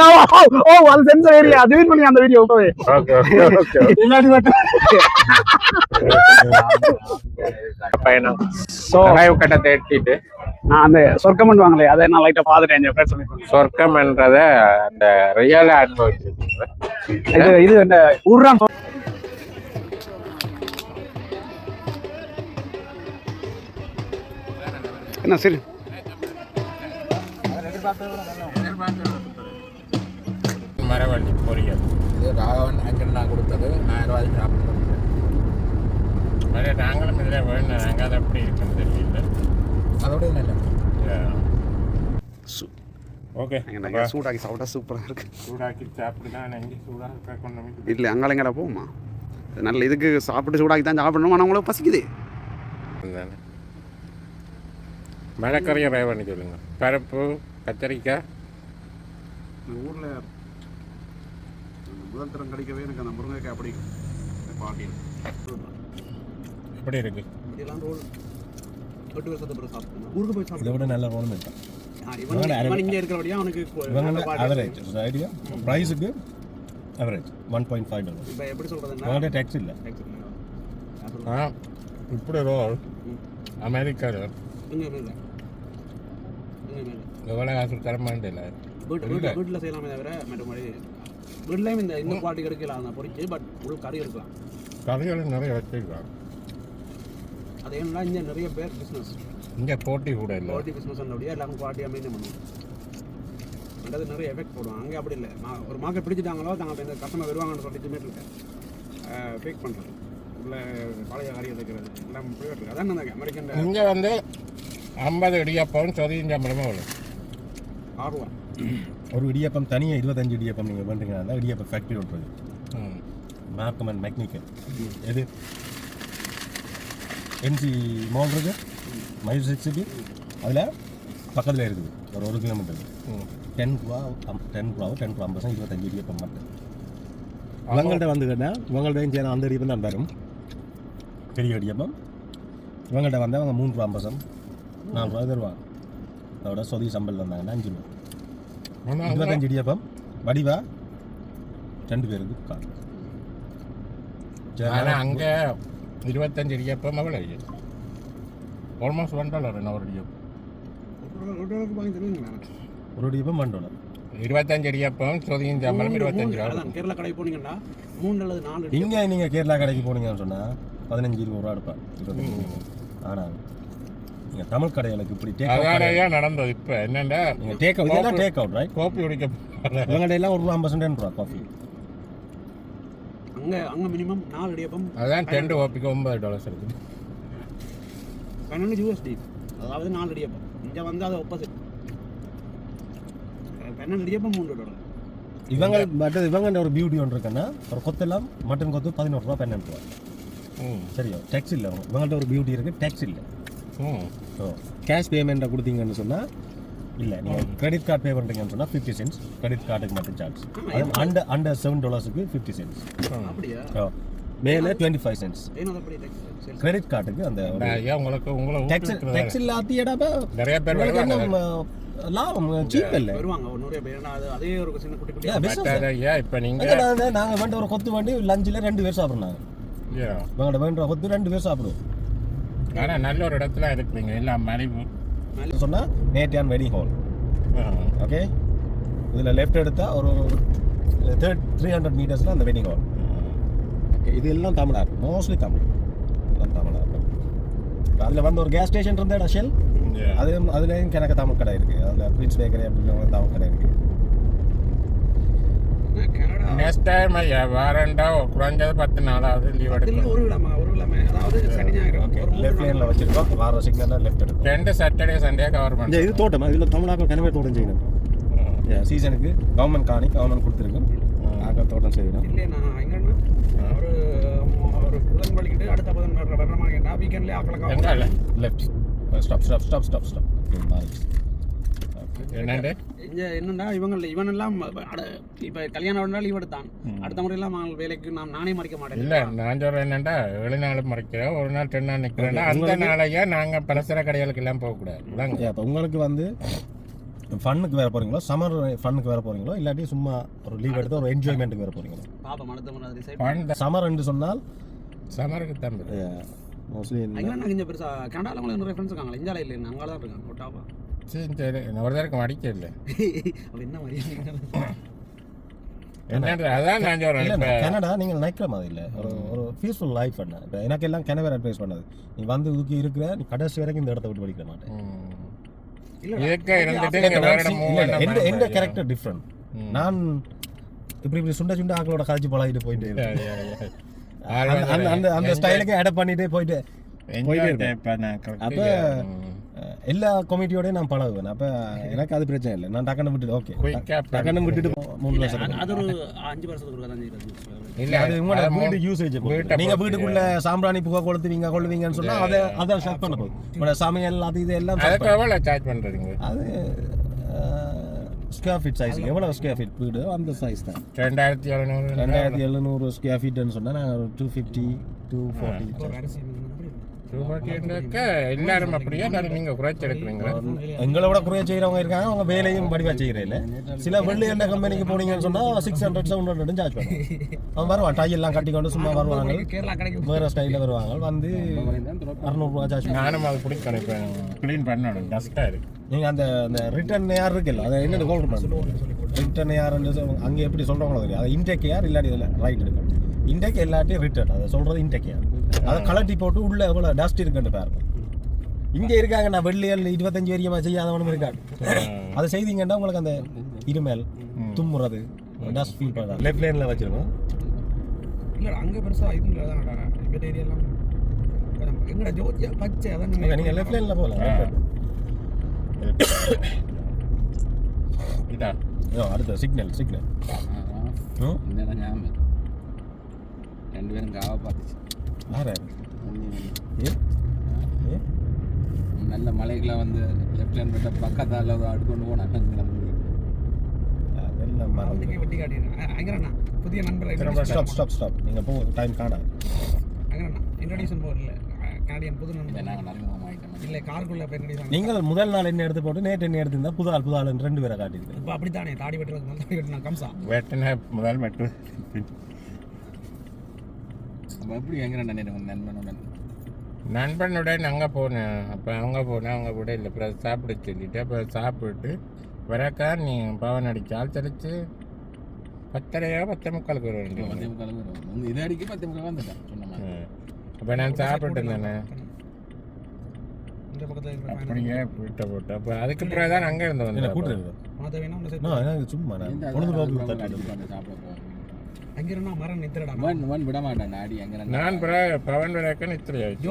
ஓ அது sensor area delete பண்ணி அந்த வீடியோ போய் இல்லாட்டி மட்டும் பயணம் சோ கட்டத்தை எட்டிட்டு நான் அந்த சொர்க்கம் பண்ணுவாங்களே அதை நான் லைட்டா பாத்துட்டேன் என் ஃப்ரெண்ட்ஸ் சொர்க்கம்ன்றத அந்த ரியலா அனுபவிச்சிருக்கீங்க. இது இந்த ஊர்ரான் என்ன சரி மரவள்ளி பொரியல் இது ராகவன் அங்கே நான் கொடுத்தது 1000 ரூபாய்க்கு சாப்பிட்டு அதே நாங்களும் இதில் வேணும். நாங்கள் அதை எப்படி இருக்குன்னு தெரியல. அதோட நல்லா ஓகே சூடாக்கி சாப்பிட்டா சூப்பராக இருக்கு. சூடாக்கி சாப்பிட்டு தான் எங்கே சூடாக கொண்டு இல்லை அங்காலங்கடா போகுமா நல்ல இதுக்கு சாப்பிட்டு சூடாக்கி தான் சாப்பிடணும். ஆனால் உங்களுக்கு பசிக்குது. மழைக்கறியை ரை பண்ணி சொல்லுங்க. பருப்பு கத்திரிக்காய் ஊரில் முதல் தரம் கிடைக்கவே எனக்கு அந்த முருங்கைக்காய் அப்படி பாட்டி எப்படி இருக்கு? ஊருக்கு போய் இதை விட நல்ல ரோலும் இருக்கா இங்கே இருக்கிறபடியா அவனுக்கு அவரேஜ் ஐடியா ப்ரைஸுக்கு அவரேஜ் $1.5. இப்போ எப்படி சொல்கிறதுன்னா டேக்ஸ் இல்லை. இப்படி ரோல் அமெரிக்கா ரோல் எவ்வளோ காசு தரமாட்டே இல்லை. வீட்டில் செய்யலாமே தவிர மற்றபடி வீட்லேயும் இந்த குவாலிட்டி கிடைக்கலாம் தான் பொறிச்சு. பட் உள்ள கறி இருக்கலாம். கறிகளும் நிறைய வச்சுருக்காங்க. அது ஏன்னா இங்கே நிறைய பேர் பிஸ்னஸ் இங்கே போட்டி கூட இல்லை. குவாலிட்டி பிஸ்னஸ் அப்படியே எல்லாரும் குவாலிட்டியாக மெயின்டைன் பண்ணுவோம். அது நிறைய எஃபெக்ட் போடுவோம். அங்கே அப்படி இல்லை. ஒரு மார்க்கெட் பிடிச்சிட்டாங்களோ தாங்க இந்த கஸ்டமர் வருவாங்கன்னு சொல்லிட்டு இருக்கேன் ஃபேக் பண்ணுறது உள்ள பழைய காரியம் வைக்கிறது எல்லாம் போயிட்டு அதான் அமெரிக்கன். இங்கே வந்து 50 இடியாப்பம் சம்பளமாக வரும். 6 ரூபா ஒரு இடியப்பம் தனியாக 25 இடியப்பம் நீங்கள் பண்ணுறீங்கன்னா இடியப்பம் ஃபேக்ட்ரி ஓட்டுறது மார்க்கம் அண்ட் மெக்னிக்கல் எது என்சி மால் இருக்குது மைசூர் சிக்ஸுக்கு அதில் பக்கத்தில் இருக்குது ஒரு 1 கிலோமீட்டர் 10 ரூபா 10 25 இடியப்பம் மட்டும். இவங்கள்ட்ட வந்து கேட்டால் இவங்கள்ட்ட சேர அந்த இடியப்பம் தான் வரும் பெரிய இடியப்பம். இவங்கள்ட்ட வந்து அவங்க 3.50 4 ரூபா தருவாங்க. அதோட சொதி சம்பல் வந்தாங்கன்னா 5 ரூபா. 25 இடியப்பம் வடிவா 2 பேருக்கு காணும். ஆனால் அங்கே 25 இடியப்பம் எவ்வளோ ஆல்மோஸ்ட் $1 என்ன ஒரு இடியப்பம். ஒரு இடியப்பம் $1. 25 இடியப்பம் சொதியும் சம்பளம் 25 ரூபா. கேரளா கடைக்கு போனீங்கன்னா 3 அல்லது 4 இங்கே நீங்கள் கேரளா கடைக்கு போனீங்கன்னு சொன்னால் 15-20 ரூபா எடுப்பேன். ஆனால் நீங்கள் தமிழ் கடைகளுக்கு இப்படி அதானையா நடந்தது. இப்போ என்னென்னா நீங்கள் டேக் அவுட் ரைட் காஃபி குடிக்க இவங்கள்ட்ட எல்லாம் $1.50 ரூபா காஃபி. அங்கே மினிமம் 4 இடியப்பம். அதான் 10 காஃபிக்கு $9 இருக்குது. 12 USD அதாவது 4 இடியப்பம். இங்கே வந்து அது ஆப்போசிட் 12 இடியப்பம் $3. இவங்க ஒரு பியூட்டி ஒன்று இருக்குன்னா ஒரு கொத்தெல்லாம் மட்டன் கொத்து $11 ரூபா 12 ரூபா. சரியா டேக்ஸ் இல்லை. இவங்கள்ட்ட ஒரு பியூட்டி இருக்குது டேக்ஸ் இல்லை. ஸோ கேஷ் பேமெண்ட்டை கொடுத்தீங்கன்னு சொன்னால் இல்லை நீங்கள் கிரெடிட் கார்டு பே பண்ணுறீங்கன்னு சொன்னால் 50 cents கிரெடிட் கார்டுக்கு மட்டும் சார்ஜ். Under $7க்கு 50 cents. அப்படியா மேலே 25 cents கிரெடிட் கார்டுக்கு. அந்த டேக்ஸ் இல்லாத்தியடாப்பா நிறைய பேர் லாபம் சீப் இல்லை வருவாங்க. அதே ஒரு சின்ன குட்டி குட்டி இப்போ நீங்கள் நாங்கள் வேண்ட ஒரு கொத்து வண்டி லஞ்சில் 2 பேர் சாப்பிட்றாங்க. இவங்கள்ட்ட வேண்ட கொத்து 2 பேர் சாப்பிடுவோம். ஆனால் நல்ல ஒரு இடத்துல இருக்குங்க எல்லாம் மலிவு சொன்னால் நேட்டியான் வெட்டிங் ஹால். ஓகே இதில் லெஃப்ட் எடுத்தால் ஒரு 300 மீட்டர்ஸில் அந்த வெட்டிங் ஹால். ஓகே இது எல்லாம் தமிழ் ஆப் மோஸ்ட்லி தமிழ் எல்லாம் தமிழ் ஆப். அதில் வந்து ஒரு கேஸ் ஸ்டேஷன் இருந்த இடம் ஷெல் அதுலேயும் எனக்கு தமிழ் கடை இருக்குது. அதில் பிரின்ஸ் பேக்கரி அப்படின்னு தமிழ் கடை இருக்குது. நெக்ஸ்ட் டைம் ஐயா வாரண்டா குறைஞ்சது 10 நாளாவது லீவ் எடுக்கணும். ஒரு கிழமை அதாவது சனி ஞாயிறு லெஃப்ட் லைனில் வச்சுருக்கோம். வார சிக்னலில் லெஃப்ட் எடுக்கும். 2 சாட்டர்டே சண்டே கவர் பண்ணுறோம். இது தோட்டம் இதில் தமிழாக்கள் கனவே தோட்டம் செய்யணும். சீசனுக்கு கவர்மெண்ட் கொடுத்துருக்கு. ஆக்கள் தோட்டம் செய்யணும். இல்லை நான் எங்கன்னா ஒரு புதன் வலிக்கிட்டு அடுத்த புதன் வரமாட்டேன் வீக்கெண்ட்லேயே ஆக்களை லெஃப்ட் ஸ்டாப் என்னண்டா இவன் எல்லாம் இப்போ கல்யாணம் லீவ் எடுத்தான். அடுத்த முறையெல்லாம் வேலைக்கு நானே மறைக்க மாட்டேன். இல்லை நான் சொல்கிறேன் என்னண்டா 7 நாள் மறைக்கிறேன் 1 நாள் 2 நாள் நிற்கிறேன்னா அந்த நாளையா நாங்கள் பலசர கடைகளுக்கு எல்லாம் போகக்கூடாது. இப்போ உங்களுக்கு வந்து ஃபன்னுக்கு வேற போறீங்களோ சம்மர் ஃபன்னுக்கு வேற போறீங்களோ இல்லாட்டி சும்மா ஒரு லீவ் எடுத்து ஒரு என்ஜாய்மெண்ட்டுக்கு வேற போறீங்களோ? பாப்பா அடுத்த முறை அது decide பண்ட சம்மர் என்று சொன்னால் சமருக்கு தம்பி மோஸ்ட்லி அங்கே நான் இங்கே பெருசா கனடாவில் உங்களுக்கு நிறைய ஃப்ரெண்ட்ஸ் இருக்காங்க இந்தியாவில் இல்லை அங்கே தான் இருக்காங்க ஒரு டாப்பா சரி நான் ஒரு தடவை அடிக்க இல்லை அப்போ என்ன மாதிரி என்னன்ற அதான் நான் சொல்கிறேன் கனடா நீங்கள் நினைக்கிற மாதிரி இல்லை ஒரு பீஸ்ஃபுல் லைஃப் பண்ண இப்போ எனக்கு எல்லாம் கனவேர் அட்வைஸ் பண்ணது நீ வந்து இதுக்கு இருக்கிற நீ கடைசி வரைக்கும் இந்த இடத்த விட்டு படிக்க மாட்டேன். இதுக்கே இருந்துட்டு எந்த கேரக்டர் டிஃப்ரெண்ட். நான் இப்படி சுண்ட சுண்ட ஆக்களோட கதைச்சு பழகிட்டு போயிட்டு அந்த ஸ்டைலுக்கு அடாப்ட் பண்ணிட்டே போயிட்டு அப்போ எல்லா கமிட்டியோடய நான் பழகுவேன். அப்போ எனக்கு அது பிரச்சனை இல்லை. நான் டக்குன்னு விட்டுட்டு ஓகே டக்குன்னு விட்டுட்டு 3 வருஷம் அது ஒரு 5 வருஷத்துக்கு தான் இல்லை அது உங்களோட வீட்டு யூசேஜ். நீங்கள் வீட்டுக்குள்ள சாம்பிராணி புகை கொளுத்துவீங்கன்னு சொன்னால் அதை ஷார்ட் பண்ண போகுது. உங்களோட சமையல் அது இது எல்லாம் எவ்வளோ சார்ஜ் பண்ணுறீங்க? அது ஸ்கொயர் ஃபீட் சைஸ் எவ்வளோ ஸ்கொயர் ஃபீட் வீடு அந்த சைஸ் தான் 2700 ஸ்கொயர் ஃபீட்னு சொன்னால் நாங்கள் ஒரு 250 240 எல்லாரும் அப்படியே நீங்கள் குறைச்சி எடுக்கிறீங்களா? எங்களோட குறைய செய்கிறவங்க இருக்காங்க. அவங்க வேலையும் படிவாக செய்கிறேன். சில வெள்ளி என்ற கம்பெனிக்கு போனீங்கன்னு சொன்னால் 600-700 சார்ஜ் பண்ணுவோம். அவன் வருவான் டை எல்லாம் கட்டிக்கொண்டு சும்மா வருவாங்க. வேறு ஸ்டைலில் வருவாங்க வந்து 600 சார்ஜ். நானும் அது பிடிக்கணும். இப்போ க்ளீன் பண்ணணும் டஸ்ட்டாக இருக்குது. நீங்கள் அந்த ரிட்டர்ன் யார் இருக்குல்ல அதை என்னென்னு கோல் பண்ணுறோம். ரிட்டர்ன் யாருன்னு அங்கே எப்படி சொல்கிறவங்களோ தெரியும். அதை இன்டேக் யார் இல்லாட்டி இதில் ரைட் எடுக்கணும். இன்டேக் எல்லாத்தையும் ரிட்டர்ன் அதை சொல்கிறது இன்டேக் யார். அதை கலட்டி போட்டு உள்ள எவ்வளோ டஸ்ட் இருக்குன்னு பாருங்க. இங்கே இருக்காங்க நான் வெள்ளியல் 25 வரைக்கும் செய்யாதவனும் இருக்காங்க. அதை செய்தீங்கன்னா உங்களுக்கு அந்த இருமல் தும்முறது டஸ்ட் ஃபீல் பண்ணுறாங்க. லெஃப்ட் லைனில் வச்சுருக்கோம். இல்லை அங்கே பெருசாக இது இல்லை தான் இப்போ ஏரியாலாம் எங்கடா ஜோதியா பச்சை அதான் நீங்கள் லெஃப்ட் லைனில் போகலாம். இதா அடுத்த சிக்னல் இந்த ஞாபகம் 2 பேரும் காவ பார்த்துச்சு. நல்ல மலைக்கெல்லாம் வந்து லெஃப்ட் ஹேண்ட் விட்ட பக்கத்தால் அடுக்கொண்டு போனாங்க. அதெல்லாம் வெட்டி காட்டிடுறேன். அங்கண்ணா புதிய நண்பர் ஸ்டாப் நீங்கள் போ டைம் காணா அங்கண்ணா இன்ட்ரடியூஷன் போகல கனடியன் புது நண்பர் நாங்கள் அறிமுகமாயிட்டோம். இல்லை காருக்குள்ளே போய் இன்ட்ரடியூஸ். நீங்கள் முதல் நாள் என்ன எடுத்து போட்டு நேற்று என்ன எடுத்திருந்தா புது ஆள் 2 பேரை காட்டிருக்கு. இப்போ அப்படித்தானே தாடி வெட்டுறது தாடி வெட்டினா கம்சா வெட்டின முதல் வெட்டு அப்போ எப்படி எங்கே நண்பனுடன் அங்கே போனேன். அப்போ அங்கே போனேன். அவங்க கூட இல்லை அப்புறம் சாப்பிட சொல்லிட்டு அப்புறம் சாப்பிட்டு வரக்கா நீ பவன் அடிச்சால் தெளிச்சு 10:45 வருவேன். 10:45 வரும். இது அடிக்க 10:45 வந்துட்டேன் சொன்ன மாதிரி. அப்போ நான் சாப்பிட்டு இருந்தேனே இந்த பக்கத்தில் அப்படியே வீட்டை போட்டு அப்போ அதுக்கு பிறகு தான் அங்கே இருந்து வந்து கூட்டு சும்மா பொழுதுபோக்கு சாப்பிட அங்கே இருந்தா மரம் நித்திரடா விட மாட்டேன் அடி அங்கே நான் பவன் விளக்க நித்திரையாச்சு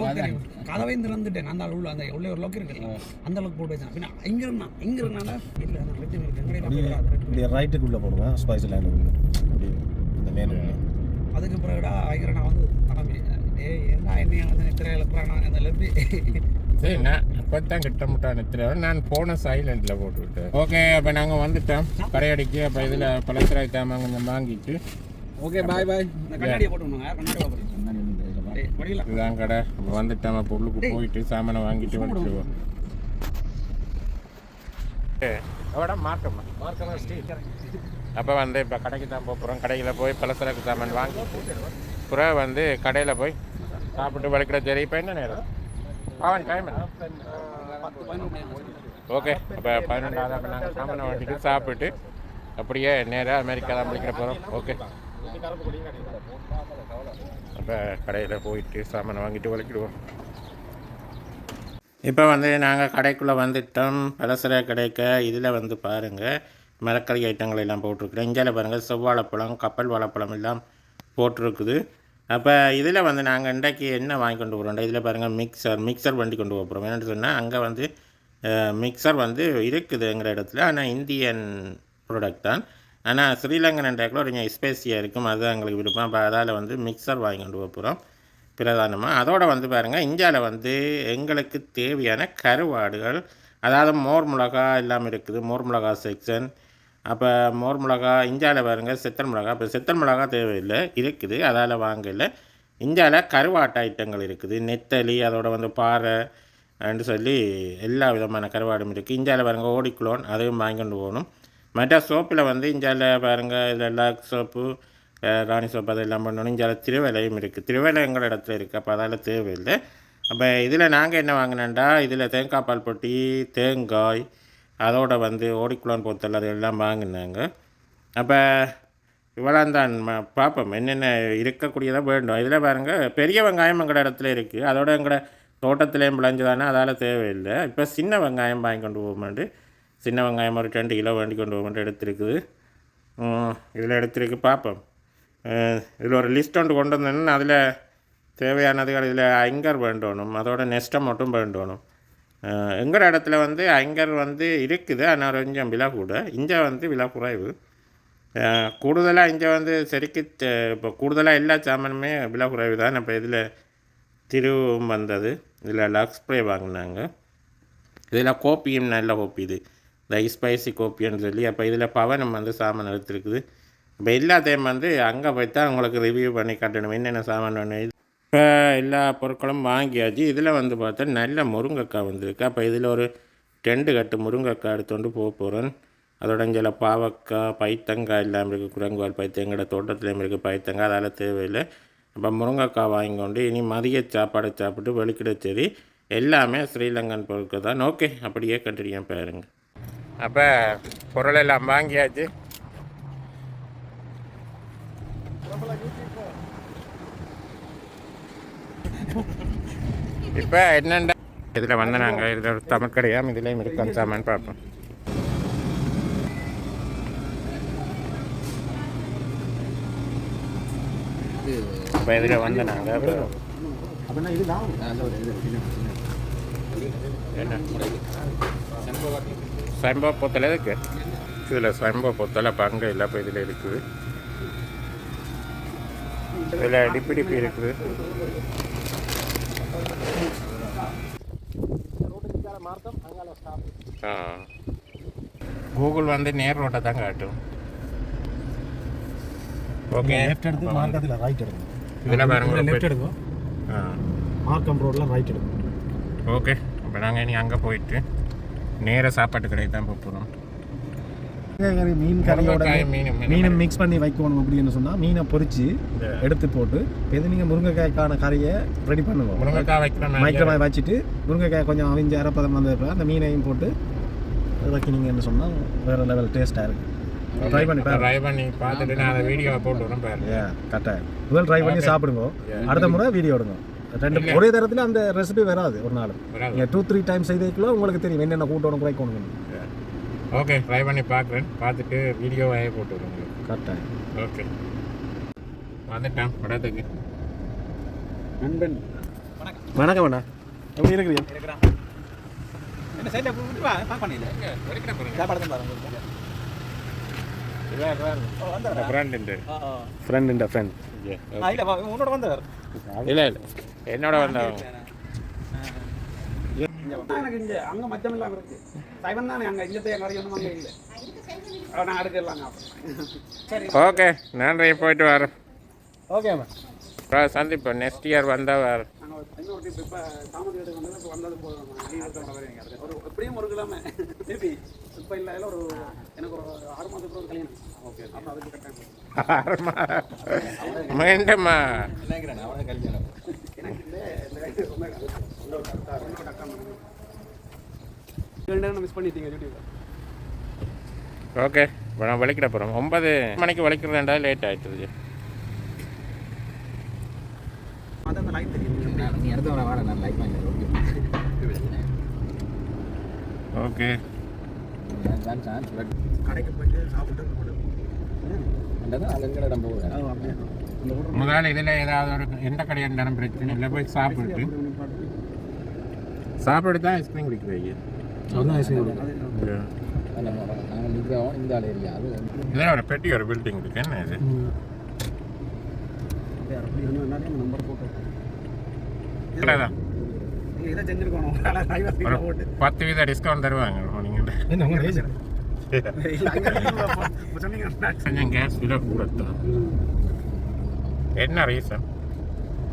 கதவை திறந்துட்டேன். அந்த உள்ள அந்த உள்ள ஒரு லோக்கு இருக்குல்ல அந்த அளவுக்கு போட்டு வச்சேன். அப்படின்னா இங்கே இருந்தா இல்லை நான் வெட்டி இப்படி ரைட்டுக்குள்ளே போடுங்க ஸ்பைஸ் லைனுக்குள்ள அப்படி இந்த மேனு. அதுக்கு பிறகுடா அங்கே நான் வந்து தலைமை என்ன என்ன அந்த நித்திரையில் நான் அந்த லெஃப்ட் சரி நான் அப்போ தான் கிட்ட முட்டா நித்திரை நான் போன சைலண்டில் போட்டுவிட்டேன். ஓகே அப்போ நாங்கள் வந்துட்டோம் கடையடிக்கு. அப்போ இதில் பலசராய் தாமாங்க கொஞ்சம் வாங்கிட்டு ஓகே பாய் கண்ணாடியை போட்டு இதுதான் கடை. அப்போ வந்துட்டோம். அப்போ உள்ளுக்கு போயிட்டு சாமானை வாங்கிட்டு வந்துடுவோம். அப்போ வந்து இப்போ கடைக்கு தான் போகிறோம். கடையில் போய் பலசரக்கு சாமான் வாங்கிட்டு அப்புறம் வந்து கடையில் போய் சாப்பிட்டு வளர்க்குற சரி. இப்போ என்ன நேரம் பவன் டைம் ஓகே. அப்போ 12 அப்போ நாங்கள் சாமானை வாங்கிட்டு சாப்பிட்டு அப்படியே நேராக அமெரிக்கா தான் படிக்கிற போகிறோம். ஓகே அப்போ கடையில் போயிட்டு சாமானை வாங்கிட்டு வளர்க்கிடுவோம். இப்போ வந்து நாங்கள் கடைக்குள்ளே வந்துட்டோம். பலசர கடைக்கு இதில் வந்து பாருங்கள் மரக்கறி ஐட்டங்கள் எல்லாம் போட்டிருக்குறேன். இந்தியாவில் பாருங்கள் செவ்வாழைப்பழம் கப்பல் வாழைப்பழம் எல்லாம் போட்டிருக்குது. அப்போ இதில் வந்து நாங்கள் இன்றைக்கு என்ன வாங்கி கொண்டு போகிறோம் இதில் பாருங்கள் மிக்சர் வண்டி கொண்டு போகிறோம். என்னென்னு சொன்னால் அங்கே வந்து மிக்சர் வந்து இருக்குதுங்கிற இடத்துல. ஆனால் இந்தியன் ப்ராடக்ட் தான். ஆனால் ஸ்ரீலங்கன் டேக்கில் ஒரு ஸ்பேஸியாக இருக்கும். அதுதான் எங்களுக்கு விருப்பம். அப்போ அதால் வந்து மிக்சர் வாங்கி கொண்டு போகிறோம் பிரதானமாக. அதோடு வந்து பாருங்கள் இந்தியாவில் வந்து எங்களுக்கு தேவையான கருவாடுகள் அதாவது மோர் மிளகா எல்லாம் இருக்குது. மோர் மிளகா செக்ஷன். அப்போ மோர் மிளகா இந்தியாவில் பாருங்கள் செத்தல் மிளகா. இப்போ செத்தல் மிளகா தேவையில்லை இருக்குது. அதால் வாங்கலை. இந்தியாவில் கருவாட்டு ஐட்டங்கள் இருக்குது. நெத்தலி அதோட வந்து பாறை அப்படின்னு சொல்லி எல்லா விதமான கருவாடும் இருக்குது. இந்தியாவில் பாருங்கள் ஓடிக்குளோன் அதையும் வாங்கிட்டு போகணும். மற்ற சோப்பில் வந்து இந்தியாவில் பாருங்கள் இதில் லாக் சோப்பு ராணி சோப்பு அதெல்லாம் பண்ணணும். இந்தியாவில் திருவேலையும் இருக்குது. திருவேலை எங்கள் இடத்துல இருக்குது. அப்போ அதால் தேவையில்லை. அப்போ இதில் நாங்கள் என்ன வாங்கினோண்டா இதில் தேங்காய் பால் பொட்டி தேங்காய் அதோடு வந்து ஓடிக்குளோன் போத்தல் அதெல்லாம் வாங்கினாங்க. அப்போ இவ்வளோ தான் பார்ப்போம் என்னென்ன இருக்கக்கூடியதாக வேண்டும். இதில் பாருங்கள் பெரிய வெங்காயம் எங்கள் இடத்துல இருக்குது. அதோட எங்களோட தோட்டத்துலேயும் விளைஞ்சதானே அதால் தேவையில்லை. இப்போ சின்ன வெங்காயம் வாங்கி கொண்டு போகமாட்டு சின்ன வெங்காயம் ஒரு 2 கிலோ வாங்கி கொண்டு போகமாட்டு எடுத்துருக்குது. இதில் எடுத்துருக்கு பார்ப்போம். இதில் ஒரு லிஸ்ட் ஒன்று கொண்டு வந்தேன்னா அதில் தேவையானதுகள் இதில் ஐங்கர் வேண்டணும். அதோட நெஸ்ட்டை மட்டும் வேண்டணும். எங்கள் இடத்துல வந்து ஐங்கர் வந்து இருக்குது. ஆனால் கொஞ்சம் விலை கூட. இங்கே வந்து விலை குறைவு. கூடுதலாக இங்கே வந்து சரிக்கு இப்போ கூடுதலாக எல்லா சாமானுமே விலை குறைவு தான். இப்போ இதில் திருவும் வந்தது. இதில் லக்ஸ் ஸ்ப்ரே வாங்கினாங்க. இதில் கோப்பியும் நல்ல கோப்பி இது இந்த ஸ்பைசி கோப்பின்னு சொல்லி. அப்போ இதில் பவனம் வந்து சாமான் எடுத்துருக்குது. இப்போ எல்லாத்தையும் வந்து அங்கே போய் தான் உங்களுக்கு ரிவ்யூ பண்ணி காட்டணும் என்னென்ன சாமான் வேணும். இப்போ எல்லா பொருட்களும் வாங்கியாச்சு. இதில் வந்து பார்த்தா நல்ல முருங்கைக்காய் வந்திருக்கு. அப்போ இதில் ஒரு 2 கட்டு முருங்கைக்காய் எடுத்துகிட்டு போகிறேன். அதோட இங்கே பாவக்காய் பைத்தங்காய் எல்லாம் இருக்குது. குரங்குவால் பைத்தங்கோட தோட்டத்துலேயும் இருக்குது பைத்தங்காய். அதால் தேவையில்லை. அப்போ முருங்கைக்காய் வாங்கிக்கொண்டு இனி மதிய சாப்பாடை சாப்பிட்டு வெளிக்கிட சரி எல்லாமே ஸ்ரீலங்கன் பொருட்கள் தான். ஓகே அப்படியே கண்டினியூ பாருங்க. அப்போ பொருள் எல்லாம் வாங்கியாச்சு. இப்போ என்னென்ன இதில் வந்து நாங்கள் இதில் ஒரு தமிழ் கடையாம் இதுலேயும் இருக்கோம் சாமான் பார்ப்போம். இப்போ இதில் வந்து நாங்கள் என்ன சம்பவ பொத்தலை இருக்குது. இதில் சம்பவ பொத்தலை பங்கு இல்லை. இப்போ இதில் இருக்குது. இதில் டிப்பி இருக்குது. கூகுள் வந்து நேர் ரோட்டை தான் காட்டும். ஓகே லெஃப்ட் எடுத்து மார்க்கத்தில் ரைட் எடுக்கணும். இதில் பாருங்க லெஃப்ட் எடுக்கும். மார்க்கம் ரோட்டில் ரைட் எடுக்கும். ஓகே இப்போ நாங்கள் இனி அங்கே போயிட்டு நேராக சாப்பாட்டு கடைக்கு தான் போகிறோம். மீன் கறியோட மீனை மிக்ஸ் பண்ணி வைக்கணும். வைக்கணும் அப்படின்னு சொன்னால் மீனை பொரித்து எடுத்து போட்டு இது நீங்கள் முருங்கைக்காய்க்கான கறியை ரெடி பண்ணுவோம். முருங்கைக்காய் வைக்கிறோம். மைக்ரோவேவ் வச்சுட்டு முருங்கைக்காய் கொஞ்சம் அவிஞ்சு அரைப்பதம் வந்ததுக்கு அந்த மீனையும் போட்டு வைக்கினீங்கன்னு சொன்னால் வேறு லெவல் டேஸ்ட்டாக இருக்குது. ட்ரை பண்ணி பார்த்துட்டு நான் அந்த வீடியோவை போட்டு வரேன் பாருங்க. கரெக்டாக முதல் ட்ரை பண்ணி சாப்பிடுங்க. அடுத்த முறை வீடியோ எடுங்க. 2 ஒரே தரத்தில் அந்த ரெசிபி வராது. ஒரு நாள் நீங்கள் 2-3 டைம்ஸ் செய்ததுக்குள்ள உங்களுக்கு தெரியும் என்னென்ன கூட்டணும் குறைக்கணும். ஓகே ட்ரை பண்ணி பார்க்குறேன். பார்த்துட்டு வீடியோவை போட்டு விடுங்க. கரெக்டாக ஓகே வந்துட்டேன் படத்துக்கு. நண்பன் வணக்கம் அண்ணா, எப்படி இருக்கிறீங்க? என்ன சைடில் பார்க்க பண்ணியில ஃப்ரெண்ட் உன்னோட வந்தவர் இல்லை என்னோட வந்தவங்க எனக்கு இங்கே அங்கே மச்சம் இல்லாமல் இருக்கு. சைவன் தானே அங்கே இங்கே கறி ஒன்றும் அங்கே இல்லை. நான் அடுக்கலாங்க. சரி ஓகே நன்றி போயிட்டு வரேன். ஓகேம்மா சந்திப்போம். நெக்ஸ்ட் இயர் வந்தால் வேறு நாங்கள் இன்னொரு டிப் இப்போ தாமதத்துக்கு வந்தது. இப்போ வந்தது போதும். ஒரு எப்படியும் ஒரு கிழமை திருப்பி இப்போ இல்லை ஒரு எனக்கு ஒரு 6 மாதத்துக்கு ஒரு கல்யாணம். ஓகே அப்போ அதுக்கு கட்டாயம் மீண்டுமா மிஸ் பண்ணிட்டீங்க யூடியூப்ல. ஓகே இப்போ நான் வலிக்கிட போகிறோம். 9 மணிக்கு வலிக்கிறதாண்டா லேட் ஆகிடுது. ஓகே கடைக்கு போயிட்டு சாப்பிட்டு முதல்ல இதில் ஏதாவது ஒரு எந்த கடையாக இருந்தாலும் பிரச்சனை இல்லை. போய் சாப்பிட்டு தான் ஐஸ்கிரீம் குடிக்கிறீங்க. இதில் ஒரு பெட்டி ஒரு பில்டிங் இருக்கு. என்ன இது? நம்பர் போட்டு இல்லைதான் இதை செஞ்சுருக்கணும். 10% டிஸ்கவுண்ட் தருவாங்க. நீங்கள் கொஞ்சம் கேஸ் விலை கூடத்தான். என்ன ரீசன்?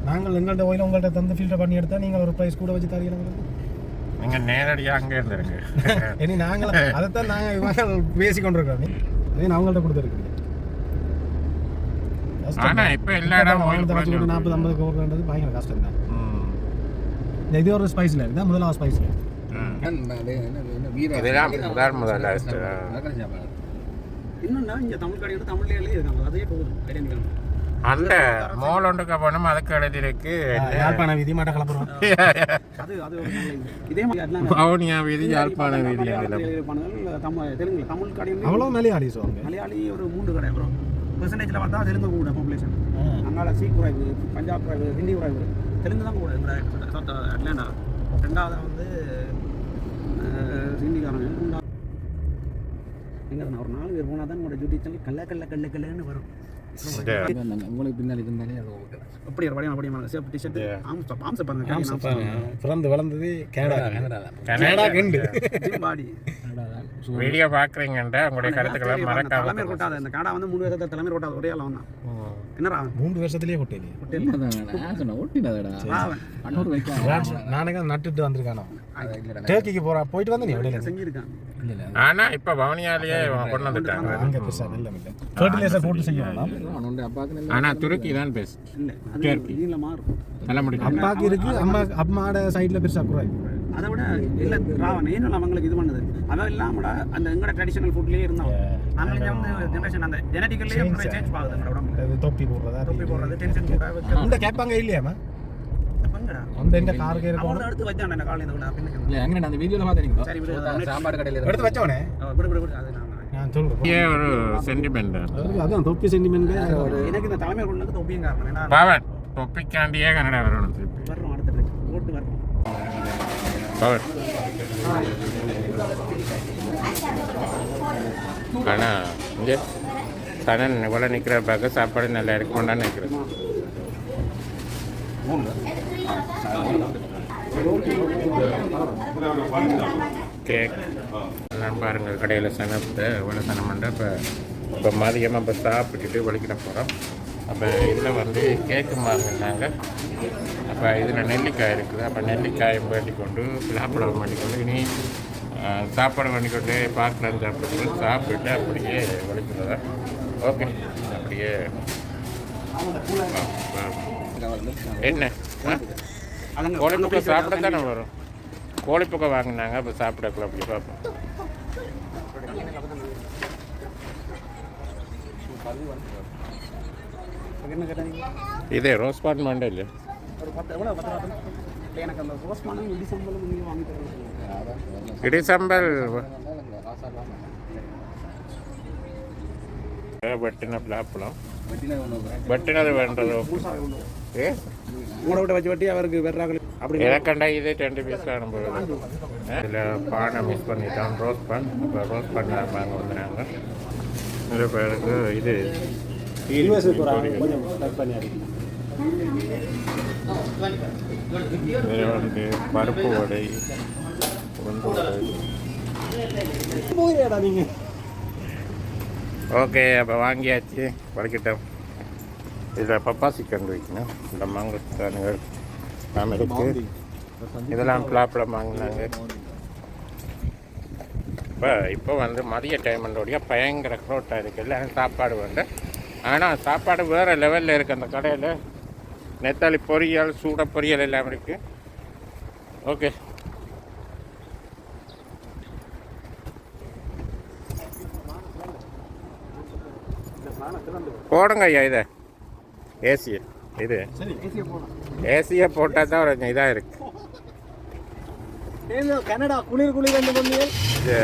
நாங்கள் எங்கள்கிட்ட ஓயில் உங்கள்கிட்ட தந்து ஃபில்டர் பண்ணி எடுத்தால் நீங்கள் ஒரு ப்ரைஸ் கூட வச்சு தரீங்க. நீங்கள் நேரடியாக அங்கே இருந்துருங்க. இனி நாங்கள் அதைத்தான் நாங்கள் இவங்க பேசி கொண்டிருக்கோம். இனி அவங்கள்ட்ட கொடுத்துருக்கு. ஆனால் இப்போ எல்லா இடம் வாங்கிட்டு வச்சு 40-50 கோர்ன்றது பயங்கர கஷ்டம் தான். இது ஒரு ஸ்பைஸில் இருந்தால் முதலாவது ஸ்பைஸில் இதெல்லாம் முதல் இன்னொன்னா இங்கே தமிழ் கடையோட தமிழ்லேயே எழுதியிருக்காங்க. அதே போதும் ஐடென்டிக்கல். அந்த மோல் ஒன்றுக்கு போனோம் அதுக்கு எழுதியிருக்கு யாழ்ப்பாண வீதி மாட்ட கலப்புறோம். அது ஒரு இதே மாதிரி வவுனியா வீதி யாழ்ப்பாண வீதி தமிழ் கடை அவ்வளோ மலையாளி சொல்லுவாங்க. மலையாளி ஒரு 3 கடை அப்புறம் பெர்சன்டேஜில் பார்த்தா தெலுங்கு கூட பாப்புலேஷன். அங்கால சீக் குறைவு, பஞ்சாப் குறைவு, ஹிந்தி குறைவு, தெலுங்கு தான் கூட அட்லாண்டா. 2வது வந்து ஹிந்திக்காரங்க. எங்கே ஒரு 4 பேர் போனால் தான் உங்களோட ஜூட்டி சொல்லி கல்லன்னு வரும். உங்களுக்கு பின்னாடி இருந்தாலே அது ஓகே. அப்படி ஒரு படியமான சேஃப்டி ஷர்ட் ஆம்ஸ் பாருங்க. பிறந்து வளர்ந்தது கனடா கண்டு பாடி வீடியோ பார்க்குறீங்கன்ற உங்களுடைய கருத்துக்களை மறக்காம. தலைமை கொட்டாது. இந்த கடை வந்து 3 வருஷத்தை தலைமை கொட்டாது. ஒரே ஆள் வந்தான். என்னடா 3 வருஷத்துலேயே கொட்டேன். நானே நட்டுட்டு வந்திருக்கானோ. டர்க்கிக்கு போயிட்டு வந்தேன் இடையில செஞ்சிருக்கான். ஆனால் இப்போ வவுனியாலேயே கொண்டு வந்துட்டாங்க. அங்கே பெருசாக இல்லை ஃபர்டிலைசர் போட்டு செய்யலாம். ஆனால் துருக்கி தான் பெஸ்ட். இல்லை அது நீள மாறும். தலைமுடி அப்பாவுக்கு இருக்கு. அம்மாவோட சைடில் பெருசாக குறை. அதை விட இல்லை ராவன் ஏன்னா அவங்களுக்கு இது பண்ணுது. அதான் இல்லாம அந்த எங்களோட ட்ரெடிஷனல் ஃபுட்லேயே இருந்தோம். நாங்கள் வந்து ஜென்ரேஷன் அந்த ஜெனட்டிக்கல்லே சேஞ்ச் ஆகுது. எங்களோட உடம்பு தொப்பி போடுறது டென்ஷன் கூட இந்த கேட்பாங்க இல்லையாமா அந்த இந்த காருக்கு இருக்கும். அவன் எடுத்து வச்சான் என்ன காலையில கூட பின்னுக்கு. இல்ல அங்க அந்த வீடியோல பாத்தீங்க. சரி விடு. சாம்பார் கடையில எடுத்து வச்சவனே. விடு அது நான் சொல்றேன். ஒரு சென்டிமெண்ட். அதான் தொப்பி சென்டிமெண்ட். எனக்கு இந்த தலைமை கொண்டு தொப்பியும் காரணம் என்ன பவன் தொப்பிக்காண்டியே கனடா வரணும். வர்றோம் அடுத்த போட்டு வர்றோம். பவன் ஆனால் இங்கே சனன் இவ்வளோ நிற்கிற பார்க்க சாப்பாடு நல்லா இருக்குமான்னு நினைக்கிறேன். கேக் எல்லாம் பாருங்கள் கடையில் சனத்தை இவ்வளோ சனம் பண்ணுற. இப்போ மதியமாக இப்போ சாப்பிட்டுட்டு வலிக்கிட போகிறோம். அப்போ இதில் வந்து கேக்கு வாங்கினாங்க. அப்போ இதில் நெல்லிக்காய் இருக்குது. அப்போ நெல்லிக்காயை வேண்டி கொண்டு பிளாப்பழம் வேண்டி கொண்டு இனி சாப்பாடு வேண்டி கொண்டு பார்க்கலாம் சாப்பிட்டு அப்படியே வலிக்கிறதா. ஓகே அப்படியே என்ன கோழிப்பக்கம் சாப்பிட தானே வரும். கோழிப்பக்கம் வாங்கினாங்க அப்போ சாப்பிடக்குள்ள அப்படி பார்ப்போம். இதே ரோஸ் பான் மண்டே இல்லை எனக்கு அந்த ரோஸ் பானம் இடிசம்பளம் நீங்கள் வாங்கி தரணும். இடிசம்பல் வெட்டின பிளாப்பழம் வெட்டினது வேண்டது. உங்களோட வச்சு வட்டி அவருக்கு வெறாக்கள் அப்படி எனக்கண்டா இதே 10 பீஸ் அனுப்புவது. இதில் பானை மிஸ் பண்ணிட்டான் ரோஸ் பான். இப்போ ரோஸ் பான் வாங்க வந்துடுறாங்க. இது பேருக்கு இது இது வந்து பருப்பு வடை உளுந்து வடை. ஓகே அப்போ வாங்கியாச்சு வலிக்கிட்டோம். இதில் பப்பாசி கண்டு வைக்கணும். இந்த மாங்கத்தானுங்கள் நாம் இருக்கு. இதெல்லாம் பிளாப்பழம் வாங்கினாங்க. இப்போ வந்து மதிய டைமண்டோடைய பயங்கர க்ரோட்டாக இருக்குது. எல்லாம் சாப்பாடு வேண்டாம். ஆனால் சாப்பாடு வேறு லெவலில் இருக்குது. அந்த கடையில் நெத்தாளி பொரியல் சூட பொரியல் எல்லாம் இருக்குது. ஓகே போடுங்க ஐயா. இதை ஏசியை இது ஏசியை போட்டால் தான் ஒரு இதாக இருக்குது. கனடா குளிர் இது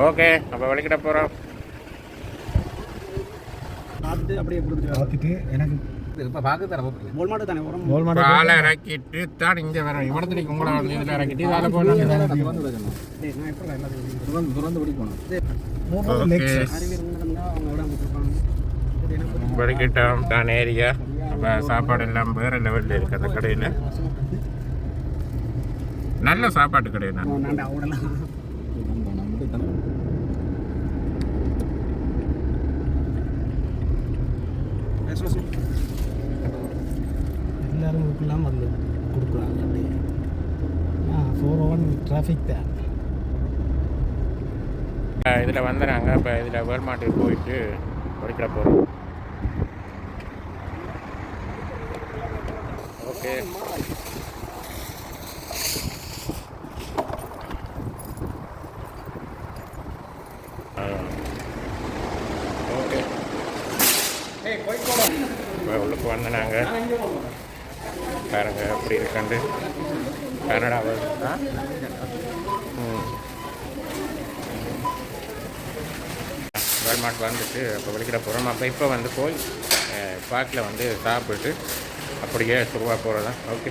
ஓகே அப்போ வலிக்கிட போகிறோம். அப்படியே கொடுத்துட்டு எனக்கு இப்போ பார்க்க தர மோல் மாட்டு தானே வரும். பாலை இறக்கிட்டு தான் இங்கே வரோம். இவ்வளோத்துக்கு உங்களை வந்து இதில் இறக்கிட்டு இதால் போடணும். துறந்து பிடிக்கணும். வலிக்கிட்டோம் தான் ஏரியா. அப்போ சாப்பாடு எல்லாம் வேறு லெவலில் இருக்குது. அந்த கடையில் நல்ல சாப்பாட்டு கடை தான். எல்லாரும் வந்து டிராஃபிக் தான். இதில் வந்துடுறாங்க. இப்போ இதில் வேல்மார்ட்டுக்கு போயிட்டு படிக்கிற போகிறோம். Okay, okay. இப்போ உள்ளுக்கு வந்து நாங்கள் பாருங்க எப்படி இருக்காண்டு கனடா வேல்மார்ட் வந்துட்டு அப்போ வெளிக்கிட போகிறோம். அப்போ இப்போ வந்து போய் பார்க்கில் வந்து சாப்பிட்டு அப்படியே சுருவா போகிறதா. ஓகே,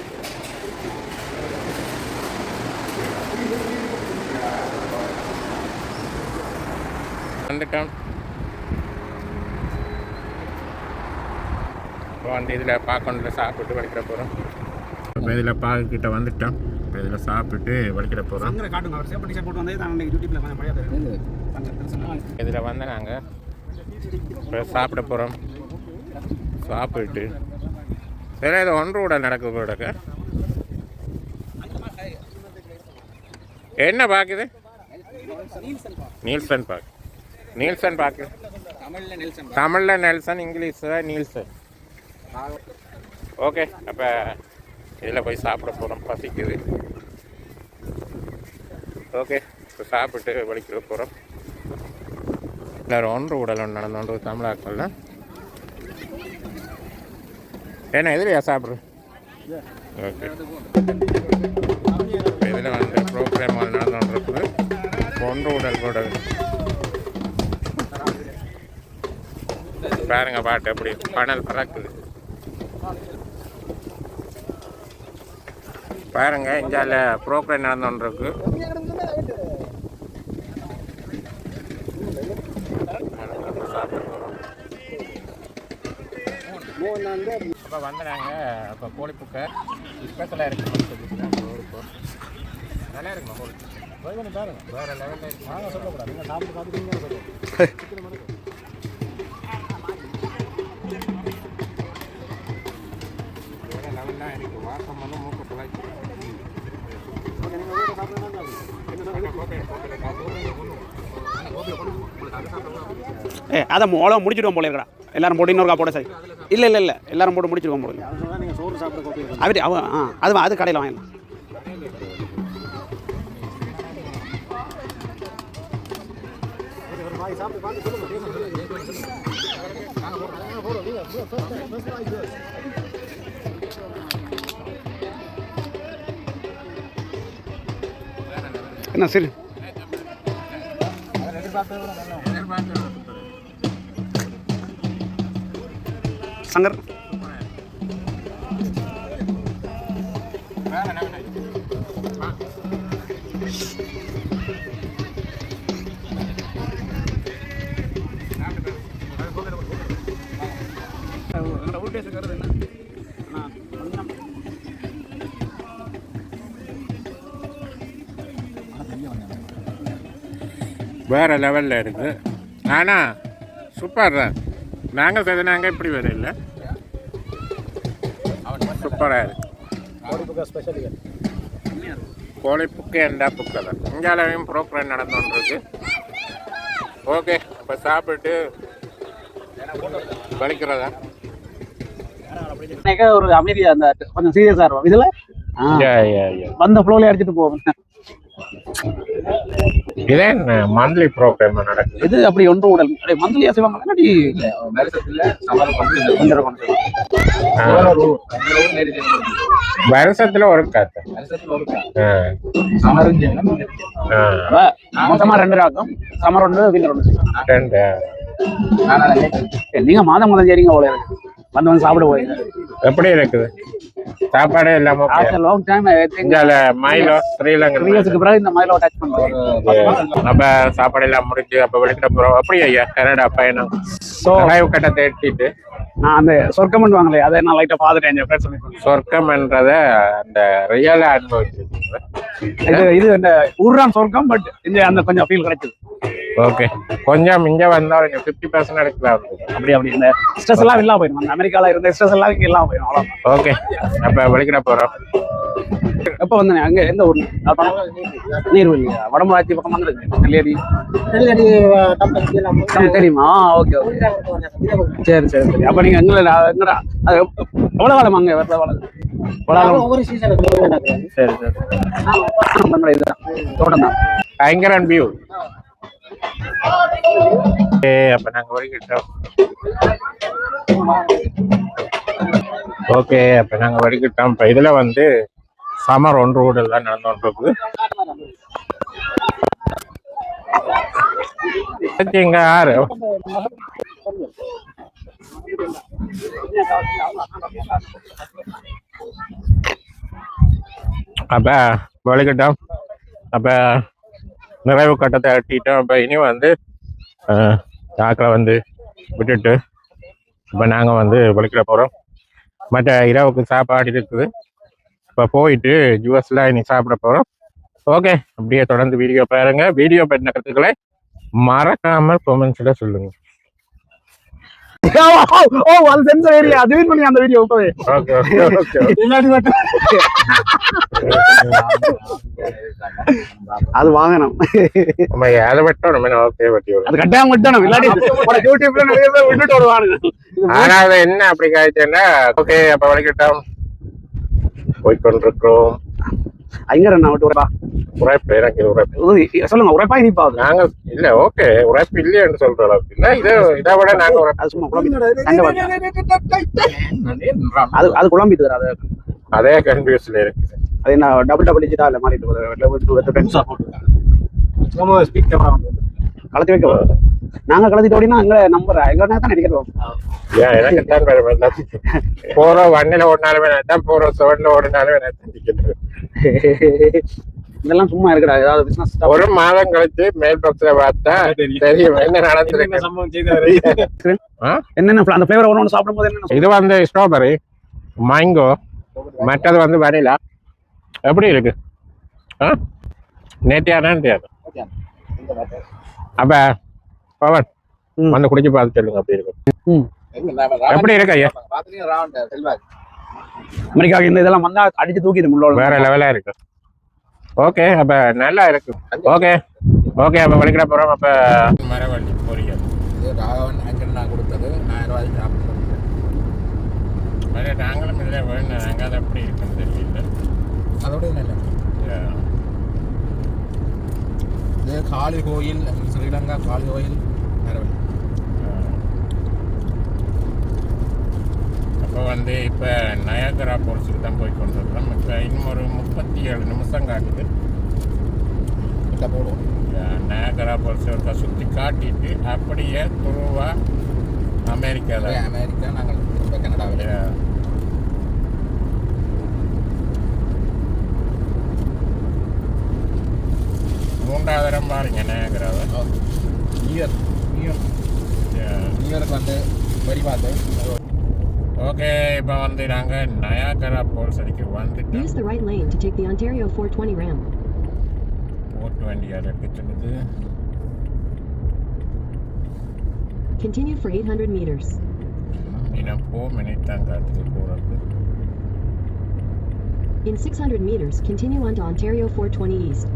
வந்துட்டோம். இப்போ வந்து இதில் பார்க்கணுல சாப்பிட்டு வலிக்கிற போகிறோம். இப்போ இதில் பார்க்கிட்ட வந்துட்டோம். இப்போ இதில் சாப்பிட்டு வலிக்கிற போகிறோம். இதில் வந்து நாங்கள் இப்போ சாப்பிட போகிறோம். சாப்பிட்டு வேறு ஏதோ ஒன்று கூட நடக்குது போடக்க. என்ன பார்க்குது? Nielsen park. நீல்சன் பார்க்கு தமிழில் நெல்சன், இங்கிலீஷில் நீல்சன். ஓகே, அப்போ இதில் போய் சாப்பிட போகிறோம். பசிக்குது. ஓகே, இப்போ சாப்பிட்டு வலிக்கிற போகிறோம். எல்லோரும் ஒன்று உடல் ஒன்று நடந்தோன்று தமிழாக்கள்ல. ஏன்னா எதிரியா சாப்பிட்றேன். ஓகே, இதில் வந்து ப்ரோக்ராம் நடந்தோன்று இருக்குது. ஒன்று உடல் கூட பாருங்க பாட்டு எப்படி பணல் பறக்குது பாருங்க. இந்தியாவில் ப்ரோக்ராம் நடந்தோன்றிருக்கு. இப்போ வந்துடுறாங்க. இப்போ கோழிப்புக்கை ஸ்பெஷலாக இருக்குது. நல்லா இருக்குமா கோழி? பாருங்க வேறு லெவலில் இருக்கு. நாங்கள் சொல்லக்கூடாது, நீங்கள் சாப்பிட்டு பார்த்துட்டு சொல்லுவோம். லெவல்லாம் இருக்குது. வாசம் வந்து மூக்கு பிள்ளைக்கு. அதான் மோளம் முடிச்சிடுவோம் போல இருக்கா. எல்லாரும் போட்டு இன்னொருக்கா போட சரி. இல்லை இல்லை இல்லை, எல்லாரும் போட்டு முடிச்சிடுவோம் போல. அப்படி அது கடையில் வாங்கலாம். என்ன சரி சங்கர் வேறு லெவலில் இருக்குது. ஆனால் சூப்பர் தான். நாங்கள் செய்தனாங்க இப்படி வேறு இல்லை. சூப்பராக இருக்குது. கோழிப்புக்கு எந்த புக்கை தான் இந்தியாவிலையும் ப்ரோக்ராம் நடந்துருக்கு. ஓகே, இப்போ சாப்பிட்டு வலிக்கிறதா ஒரு அமைதியாக அந்த கொஞ்சம் சீரியஸாக இருக்கும். இதில் வந்த ஃப்ளோவில் அடிச்சுட்டு போவோம். இதே மந்த்லி ப்ரோக்ராம் நடக்குது. இது அப்படி ஒன்று உடல் மந்த்லியாக செய்வாங்க. வருஷத்துல ஒரு காத்து மொத்தமா 2 ராகம். சமர் 1, வின்டர் 1. 2 நீங்க மாதம் முதல் சரிங்க போல இருக்கு. வந்து சாப்பிட போறீங்க. எப்படி இருக்குது சாப்பாடு எல்லாமே? லாங் டைம் மைலோ ஸ்ரீலங்கா பிறகு இந்த மைலோ டச் பண்ணுவோம். அப்ப சாப்பாடு எல்லாம் முடிஞ்சு அப்ப வெளிக்கிட போறோம். அப்படி ஐயா கனடா பயணம் கட்ட தேட்டிட்டு நான் அந்த சொர்க்கம் பண்ணுவாங்களே அதை நான் லைட்டா பாத்துட்டேன். சொர்க்கம்ன்றத அந்த ரியலா அனுபவிச்சிருக்கீங்க. இது இந்த ஊர்ரான் சொர்க்கம். பட் இங்க அந்த கொஞ்சம் ஃபீல் கிடைச்சது. ஓகே, கொஞ்சம் இங்க வந்தா 50% எடுக்கலாம். அப்படி இந்த ஸ்ட்ரெஸ் எல்லாம் இல்லாம போயிடும். அந்த அமெரிக்கால இருந்த ஸ்ட்ரெஸ் எல்லாம் இங்க இல்லாம போயிடும். ஓகே, அப்ப வெளிக்கிட போறோம். எப்போ வந்தேன் அங்கே எந்த ஊர் நீர்வெளியா வடமராட்சி பக்கம் வந்துருக்கு நெல்லியடி தெரியுமா ஓகே ஓகே சரி சரி சரி அப்போ நீங்கள் எங்கடா அது எவ்வளோ காலம் அங்கே ஒவ்வொரு சீசனுக்கு சரி சரி இதுதான் தோட்டம் தான் பயங்கர வியூ. அப்போ நாங்கள் வடிக்கிட்டோம். ஓகே அப்போ நாங்கள் வடிக்கிட்டோம். இப்போ இதில் வந்து சமர் ஒன்று ஊடல் தான் நடந்துகிட்டு இருக்குது. இங்கே யாரு அப்போ வலிக்கிட்டோம். அப்போ நிறைவு கட்டத்தை எட்டிட்டோம். அப்போ இனி வந்து சாக்கில் வந்து விட்டுட்டு இப்போ நாங்கள் வந்து வலிக்கிட போகிறோம். மற்ற இரவுக்கு சாப்பாடு இருக்குது. இப்போ போயிட்டு ஜூஸில் இனி சாப்பிட போகிறோம். ஓகே அப்படியே தொடர்ந்து வீடியோ பாருங்க. வீடியோ பற்றின கருத்துக்களை மறக்காமல் கொமெண்ட்ஸில் சொல்லுங்கள். அது சென்சர் ஏரியா அது பண்ணி அந்த வீடியோ ஓகே ஓகே ஓகே அது வாங்கணும் அதை வெட்டணும். ஓகே வெட்டி அது கட்டாயம் வெட்டணும். இல்லாட்டி யூடியூப்ல நிறைய பேர் விட்டுட்டு வருவானுங்க. ஆனா அது என்ன அப்படி காய்ச்சேன்னா ஓகே அப்ப வலிக்கிட்டோம் போய்கொண்டிருக்கிறோம். அங்க நான் விட்டு வரப்பா உரைப்பு எனக்கு உரைப்பு சொல்லுங்க உரைப்பா இனிப்பா நாங்க இல்ல ஓகே உரைப்பு இல்லைன்னு சொல்ற அளவுக்கு இல்ல. இதை விட நாங்க அது குழம்பிட்டு அதே கன்ஃபியூஸ்ல இருக்கு. அது என்ன டபுள் டிஜிட்டா இல்ல மாறிட்டு கலத்தி வைக்க நாங்க கலத்திட்டு ஓடினா எங்க நம்பர் எங்க தான் நினைக்கிறோம். எனக்கு தான் போற வண்டியில ஓடினாலுமே தான் போற சோட்ல ஓடினாலுமே நினைக்கிறது. இதெல்லாம் சும்மா இருக்கடா ஏதாவது பிசினஸ். ஒரு மாதம் கழிச்சு மேல் பக்கத்துல பார்த்தா தெரியும் என்ன நடந்திருக்கு. என்னென்ன அந்த ஃபிளேவர் ஒன்று சாப்பிடும்போது என்ன இது வந்து ஸ்ட்ராபெரி மேங்கோ மற்றது வந்து வனிலா எப்படி இருக்கு நேத்தியானா அப்ப பவன் வந்து குடிச்சு பார்த்து சொல்லுங்க அப்படி இருக்கும் எப்படி இருக்கு ஐயா. அமெரிக்காவுக்கு இந்த இதெல்லாம் வந்தா அடிச்சு தூக்கிடு முள்ளோட வேற லெவலா இருக்கு. ஓகே அப்ப நல்லா இருக்கு. ஓகே ஓகே அப்ப வலிக்கிட போறோம். அப்ப மரவள்ளி பொரியல் இது ராகவன் அஞ்சனா கொடுத்தது 1000 ரூபாய்க்கு சாப்பிட்டு நாங்களும் இல்லை வேணும். நாங்கள் அதை அப்படி இருக்குன்னு தெரியல. அதோட நல்ல இது காளி கோயில் ஸ்ரீலங்கா காளி கோயில் மரவள்ளி. அப்போ வந்து இப்போ நயாகரா போல்ஸுக்கு தான் போய் கொண்டிருக்கிறோம். இப்போ இன்னும் ஒரு 37 நிமிஷம் காட்டுது. கிட்ட போடுவோம். நயாகரா போல்ஸ் ஒருக்கா சுற்றி காட்டிட்டு அப்படியே துருவா அமெரிக்கா தான். அமெரிக்கா நாங்கள் இப்போ கனடாவில் 3வது இடம் பாருங்க நயாகராவை. நியூயார்க் வந்து வரி பார்த்து ஓகே இப்போ வந்து நாங்கள் நயாகரா போல்ஸ் அடிக்க வந்துட்டோம். Use the right lane to take the Ontario 420 ramp. 420 அதை எடுக்க சொல்லுது. Continue for 800 meters. இன்னும் 4 minutes தான் காட்டுது போகிறது. In 600 meters, continue on to Ontario 420 East.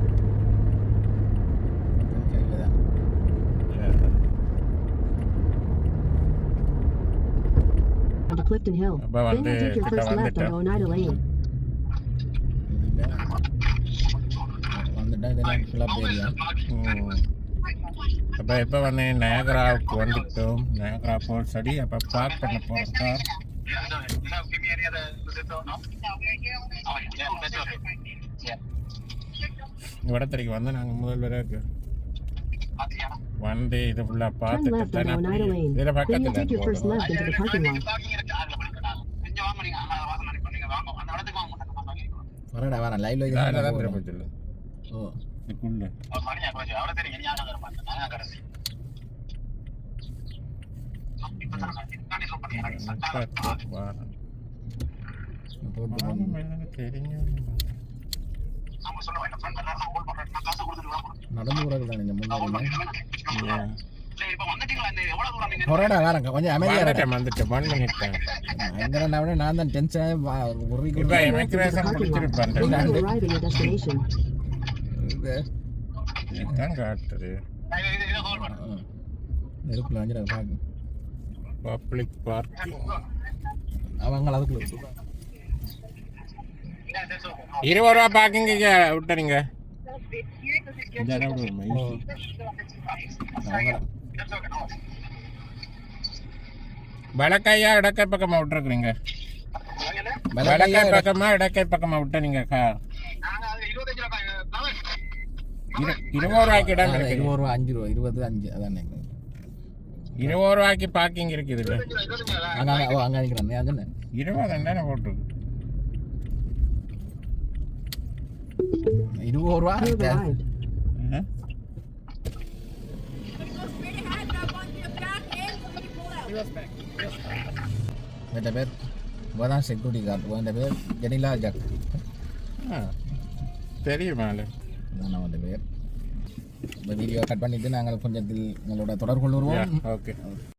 Onto Clifton Hill. Then you'll take your first left on Oneida Lane. வந்துட்டா இதெல்லாம் ஃபுல்லாக ஏரியா. அப்போ இப்போ வந்து நயாகராவுக்கு வந்துட்டோம். நயாகரா போல்ஸ் அடி அப்போ பார்க் பண்ண போகிறோம் சார். இடத்துக்கு வந்து நாங்கள் முதல்வராக வந்து இது ஃபுல்லாக பார்த்துட்டு தான் இதில் பக்கத்தில் வரடா வர லைவ்ல தான் திரும்ப சொல்லு. ஓ இதுக்குள்ள தெரிஞ்ச நடந்து போறது தான் இந்த முன்னாடி ஒரேடா வேறங்க கொஞ்சம் அமைதியாக வந்துட்டேன் 1 minute தான் எங்கே நான் தான் டென்ஷன் ஒரு இப்போ immigration பிடிச்சிருப்பேன் Are you arriving at destination? இதுதான் காட்டுது நெருப்பில் வந்து பார்க்க பப்ளிக் பார்க்கிங் அவங்க அதுக்குள்ள 20 ரூபா பார்க்கிங்க விட்டுறீங்க வலக்கையா இடக்கை பக்கமா விட்டுருக்குறீங்க வலக்கை பக்கமா இடக்கை பக்கமா விட்டுறீங்க கார் 20 ரூபாய்க்கு இடம் இருக்கு 20 ரூபா 5 ரூபா 25 அதான் 20 ரூபாய்க்கு பார்க்கிங் இருக்குது இல்லை அங்கே நிற்கிறேன் அங்கே 20 தானே போட்டிருக்கு 20 ரூபா You arrived. என் பேர் இப்போதான் செக்யூரிட்டி கார்டு என் பேர் ஜெனிலா ஜக் தெரியுமா நான் அவன் பேர் இந்த வீடியோ கட் பண்ணிவிட்டு நாங்கள் கொஞ்சத்தில் உங்களோட தொடர்பு கொள்வோம் ஓகே